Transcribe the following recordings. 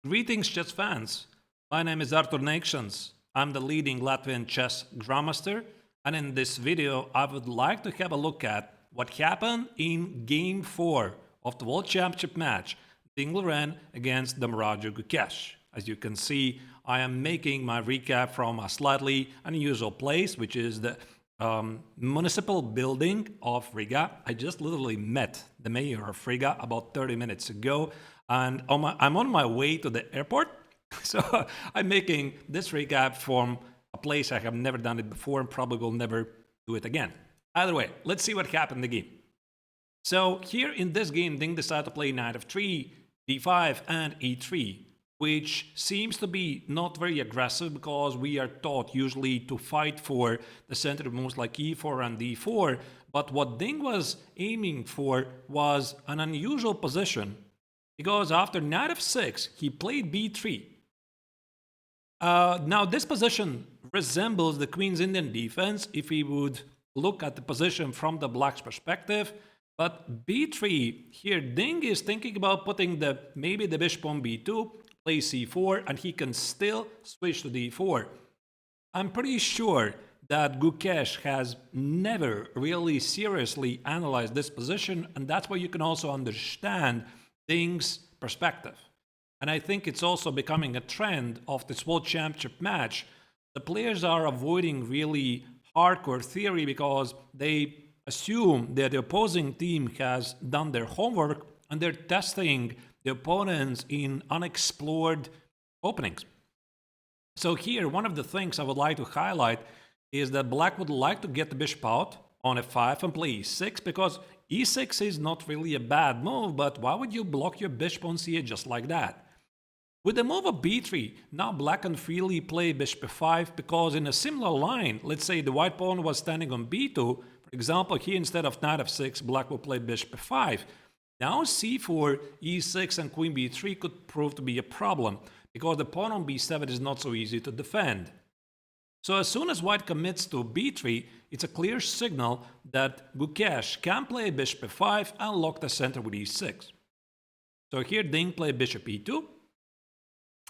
Greetings, chess fans. My name is Arturs Neiksans. I'm the leading Latvian chess grandmaster, and in this video, I would like to have a look at what happened in Game 4 of the World Championship match, Liren against Dommaraju Gukesh. As you can see, I am making my recap from a slightly unusual place, which is the municipal building of Riga. I just literally met the mayor of Riga about 30 minutes ago, and I'm on my way to the airport. So I'm making this recap from a place I have never done it before and probably will never do it again. Either way, let's see what happened in the game. So here in this game, Ding decided to play knight f3, d5, and e3, which seems to be not very aggressive because we are taught usually to fight for the center moves like e4 and d4. But what Ding was aiming for was an unusual position because after knight f6, he played b3. Now this position resembles the Queen's Indian defense if we would look at the position from the black's perspective. But b3, here Ding is thinking about putting maybe the bishop on b2, play c4, and he can still switch to d4. I'm pretty sure that Gukesh has never really seriously analyzed this position, and that's why you can also understand Ding's perspective. And I think it's also becoming a trend of this World Championship match. The players are avoiding really hardcore theory because they assume that the opposing team has done their homework and they're testing the opponents in unexplored openings. So here, one of the things I would like to highlight is that black would like to get the bishop out on f5 and play e6 because e6 is not really a bad move, but why would you block your bishop on c8 just like that? With the move of b3, now black can freely play bishop f5 because in a similar line, let's say the white pawn was standing on b2, for example, here instead of knight f6, black will play bishop f5. Now c4, e6 and queen b3 could prove to be a problem because the pawn on b7 is not so easy to defend. So as soon as white commits to b3, it's a clear signal that Gukesh can play bishop f5 and lock the center with e6. So here Ding played bishop e2.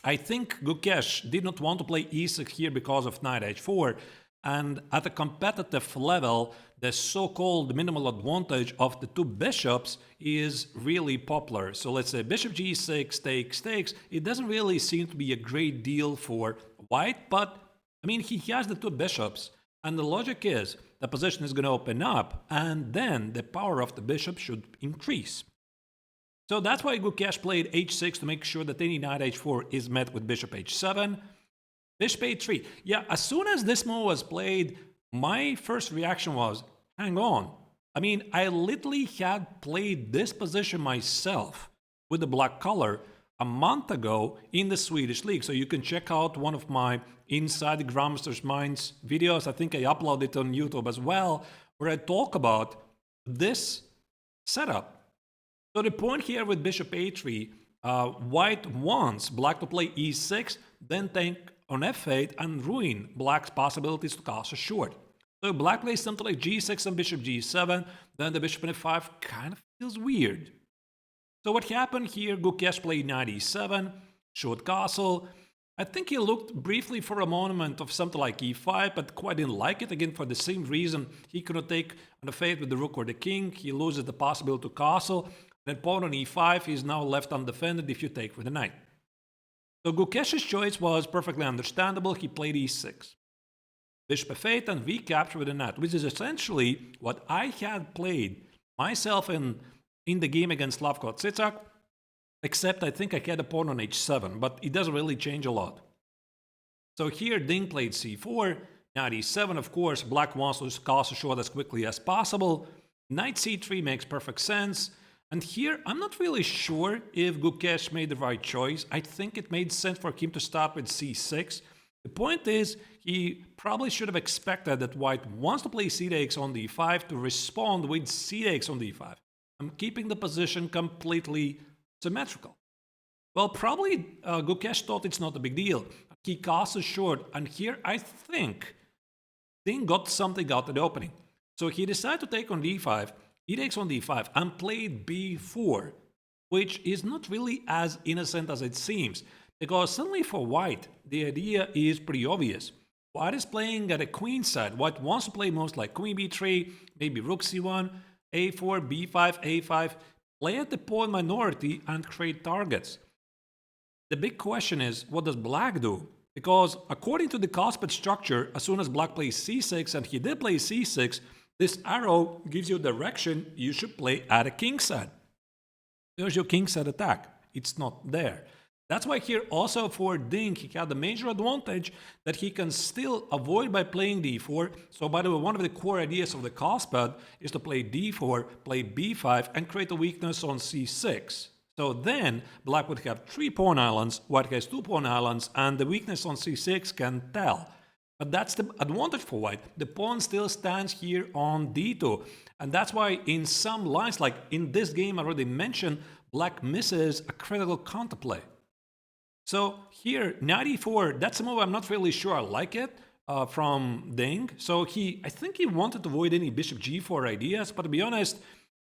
I think Gukesh did not want to play e6 here because of knight h4, and at a competitive level, the so-called minimal advantage of the two bishops is really popular. So let's say bishop g6, takes. It doesn't really seem to be a great deal for white, but I mean, he has the two bishops, and the logic is the position is going to open up, and then the power of the bishop should increase. So that's why Gukesh played h6 to make sure that any knight h4 is met with bishop h7. Bishop a3. Yeah, as soon as this move was played, my first reaction was, hang on. I mean, I literally had played this position myself with the black color a month ago in the Swedish league. So you can check out one of my Inside the Grandmaster's Minds videos. I think I uploaded it on YouTube as well, where I talk about this setup. So the point here with bishop a3, white wants black to play e6, then take on f8 and ruin black's possibilities to castle short. So black plays something like g6 and bishop g7, then the bishop in f5 kind of feels weird. So what happened here, Gukesh played knight e7, short castle. I think he looked briefly for a moment of something like e5, but quite didn't like it. Again, for the same reason, he couldn't take on f8 with the rook or the king. He loses the possibility to castle. Then pawn on e5 is now left undefended if you take with the knight. So Gukesh's choice was perfectly understandable. He played e6. Bishop f8 and recapture with the knight, which is essentially what I had played myself in the game against Slavko Zizek, except I think I had a pawn on h7, but it doesn't really change a lot. So here Ding played c4, knight e7, of course, black wants to castle short as quickly as possible. Knight c3 makes perfect sense. And here, I'm not really sure if Gukesh made the right choice. I think it made sense for him to start with c6. The point is, he probably should have expected that white wants to play c takes on d5 to respond with c takes on d5. I'm keeping the position completely symmetrical. Well, probably Gukesh thought it's not a big deal. He castles short, and here I think Ding got something out of the opening. So he decided to take on d5. He takes on d5 and played b4, which is not really as innocent as it seems, Because suddenly for white, the idea is pretty obvious. White is playing at a queen side. White wants to play moves like queen b3, maybe rook c1, a4, b5, a5, play at the pawn minority and create targets. The big question is, what does black do? Because according to the Kospet structure, as soon as black plays c6, and he did play c6, this arrow gives you direction you should play at a king side. There's your king side attack. It's not there. That's why here also for Ding, he had the major advantage that he can still avoid by playing d4. So by the way, one of the core ideas of the Kospet is to play d4, play b5, and create a weakness on c6. So then black would have 3 pawn islands, white has 2 pawn islands, and the weakness on c6 can tell. But that's the advantage for white. The pawn still stands here on d2. And that's why in some lines, like in this game I already mentioned, black misses a critical counterplay. So here, knight e4, that's a move I'm not really sure I like it from Ding. So I think he wanted to avoid any bishop g4 ideas, but to be honest,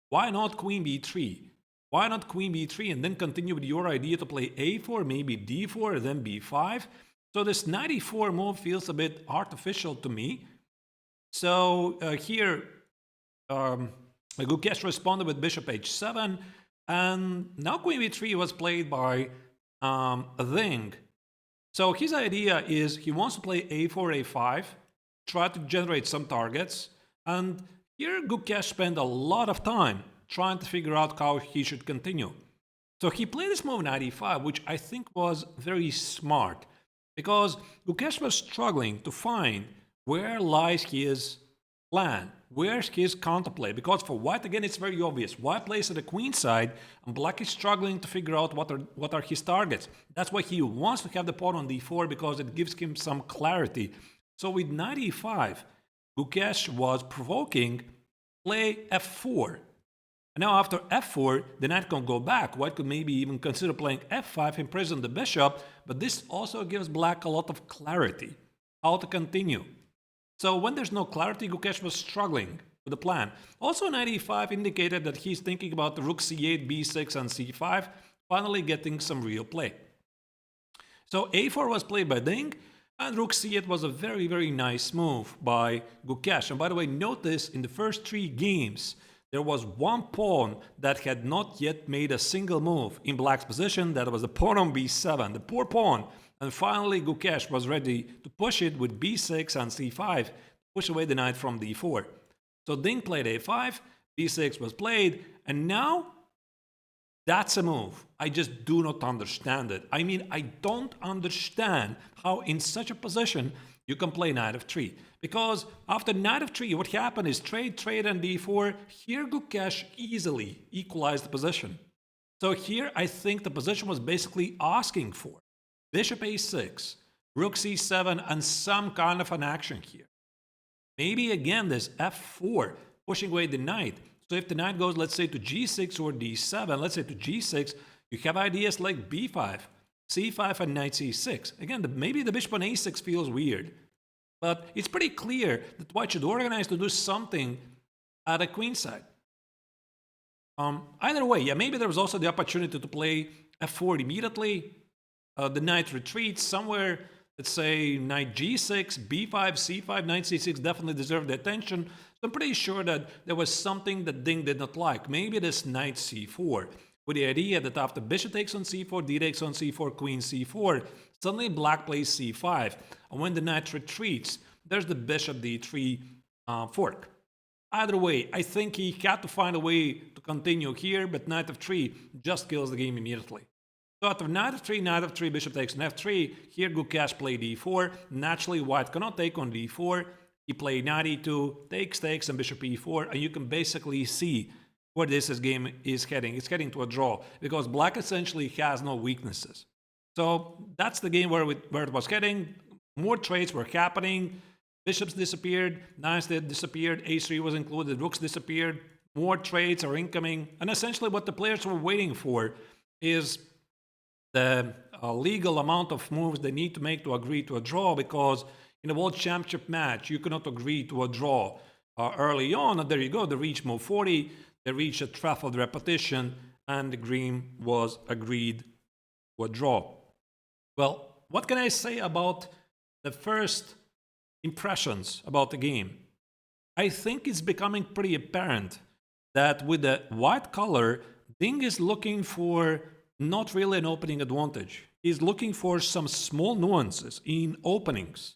why not queen b3? Why not queen b3 and then continue with your idea to play a4, maybe d4, then b5? So this knight e4 move feels a bit artificial to me. So here, Gukesh responded with bishop h7, and now queen b3 was played by Ding. So his idea is he wants to play a4, a5, try to generate some targets, and here Gukesh spent a lot of time trying to figure out how he should continue. So he played this move knight e5, which I think was very smart, because Gukesh was struggling to find where lies his plan, where's his counterplay, because for white, again, it's very obvious. White plays at the queen side, and black is struggling to figure out what are his targets. That's why he wants to have the pawn on d4, because it gives him some clarity. So with knight e5, Gukesh was provoking play f4. And now after f4, the knight can go back. White could maybe even consider playing f5, imprison the bishop, but this also gives black a lot of clarity, how to continue. So when there's no clarity, Gukesh was struggling with the plan. Also, knight e5 indicated that he's thinking about the rook c8, b6, and c5, finally getting some real play. So a4 was played by Ding, and rook c8 was a very, very nice move by Gukesh. And by the way, notice in the first 3 games, there was one pawn that had not yet made a single move in black's position. That was the pawn on b7, the poor pawn. And finally, Gukesh was ready to push it with b6 and c5, push away the knight from d4. So Ding played a5, b6 was played, and now that's a move. I just do not understand it. I mean, I don't understand how in such a position you can play knight f3. Because after knight f3, what happened is trade, and d4. Here Gukesh easily equalized the position. So here I think the position was basically asking for bishop a6, rook c7, and some kind of an action here. Maybe again this f4, pushing away the knight. So if the knight goes, let's say, to g6 or d7, let's say to g6, you have ideas like b5, c5, and knight c6. Again, maybe the bishop on a6 feels weird. But it's pretty clear that white should organize to do something at a queen side. Either way, yeah, maybe there was also the opportunity to play f4 immediately. The knight retreats somewhere, let's say knight g6, b5, c5, knight c6 definitely deserved the attention. So I'm pretty sure that there was something that Ding did not like. Maybe this knight c4, with the idea that after bishop takes on c4, d takes on c4, queen c4, suddenly black plays c5. And when the knight retreats, there's the bishop d3 fork. Either way, I think he had to find a way to continue here, but knight f3 just kills the game immediately. So after knight f3, bishop takes on f3. Here Gukesh played d4. Naturally, white cannot take on d4. He played knight e2, takes, and bishop e4. And you can basically see where this game is heading. It's heading to a draw, because black essentially has no weaknesses. So that's the game where it was heading. More trades were happening. Bishops disappeared, knights disappeared, a3 was included, rooks disappeared. More trades are incoming. And essentially what the players were waiting for is the legal amount of moves they need to make to agree to a draw, because in a World Championship match, you cannot agree to a draw early on. And there you go, they reached move 40, they reached a truffled repetition, and the game was agreed to a draw. Well, what can I say about the first impressions about the game? I think it's becoming pretty apparent that with the white color, Ding is looking for not really an opening advantage. He's looking for some small nuances in openings,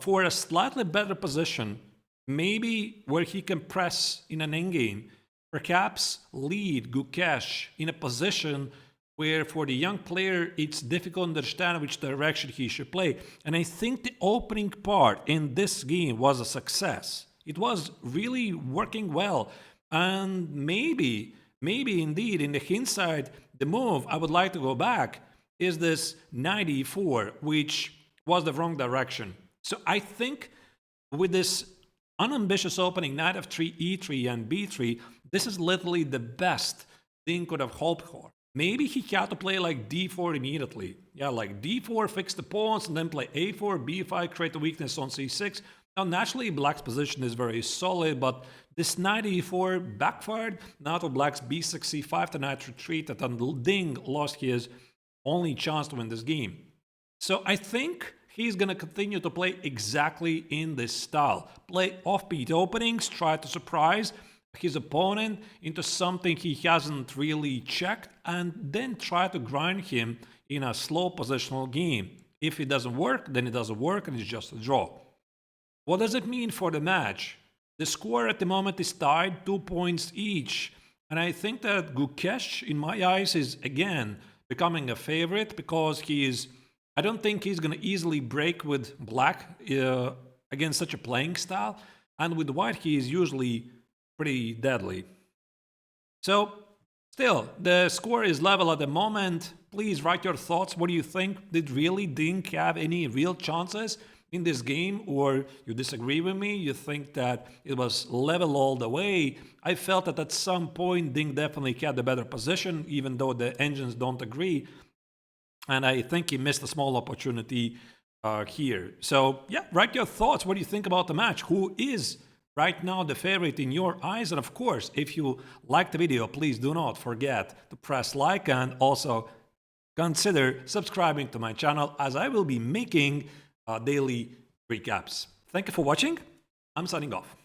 for a slightly better position, maybe where he can press in an endgame, perhaps lead Gukesh in a position where for the young player it's difficult to understand which direction he should play. And I think the opening part in this game was a success. It was really working well. And maybe indeed, in the hindsight, the move I would like to go back is this knight e4, which was the wrong direction. So I think with this unambitious opening, knight f3, e3, and b3, this is literally the best Ding could have hoped for. Maybe he had to play like d4 immediately. Yeah, like d4, fix the pawns, and then play a4, b5, create a weakness on c6. Now, naturally, black's position is very solid, but this knight e4 backfired. Now to black's b6, c5, the knight retreated, and Ding lost his only chance to win this game. So I think he's going to continue to play exactly in this style. Play offbeat openings, try to surprise his opponent into something he hasn't really checked, and then try to grind him in a slow positional game. If it doesn't work, then it doesn't work and it's just a draw. What does it mean for the match? The score at the moment is tied, 2 points each. And I think that Gukesh, in my eyes, is again becoming a favorite because I don't think he's going to easily break with black against such a playing style. And with white, he is usually pretty deadly. So, still, the score is level at the moment. Please write your thoughts. What do you think? Did really Ding have any real chances in this game, or you disagree with me? You think that it was level all the way? I felt that at some point Ding definitely had the better position, even though the engines don't agree. And I think he missed a small opportunity here. So yeah, write your thoughts. What do you think about the match? Who is right now the favorite in your eyes? And of course, if you like the video, please do not forget to press like and also consider subscribing to my channel, as I will be making daily recaps. Thank you for watching. I'm signing off.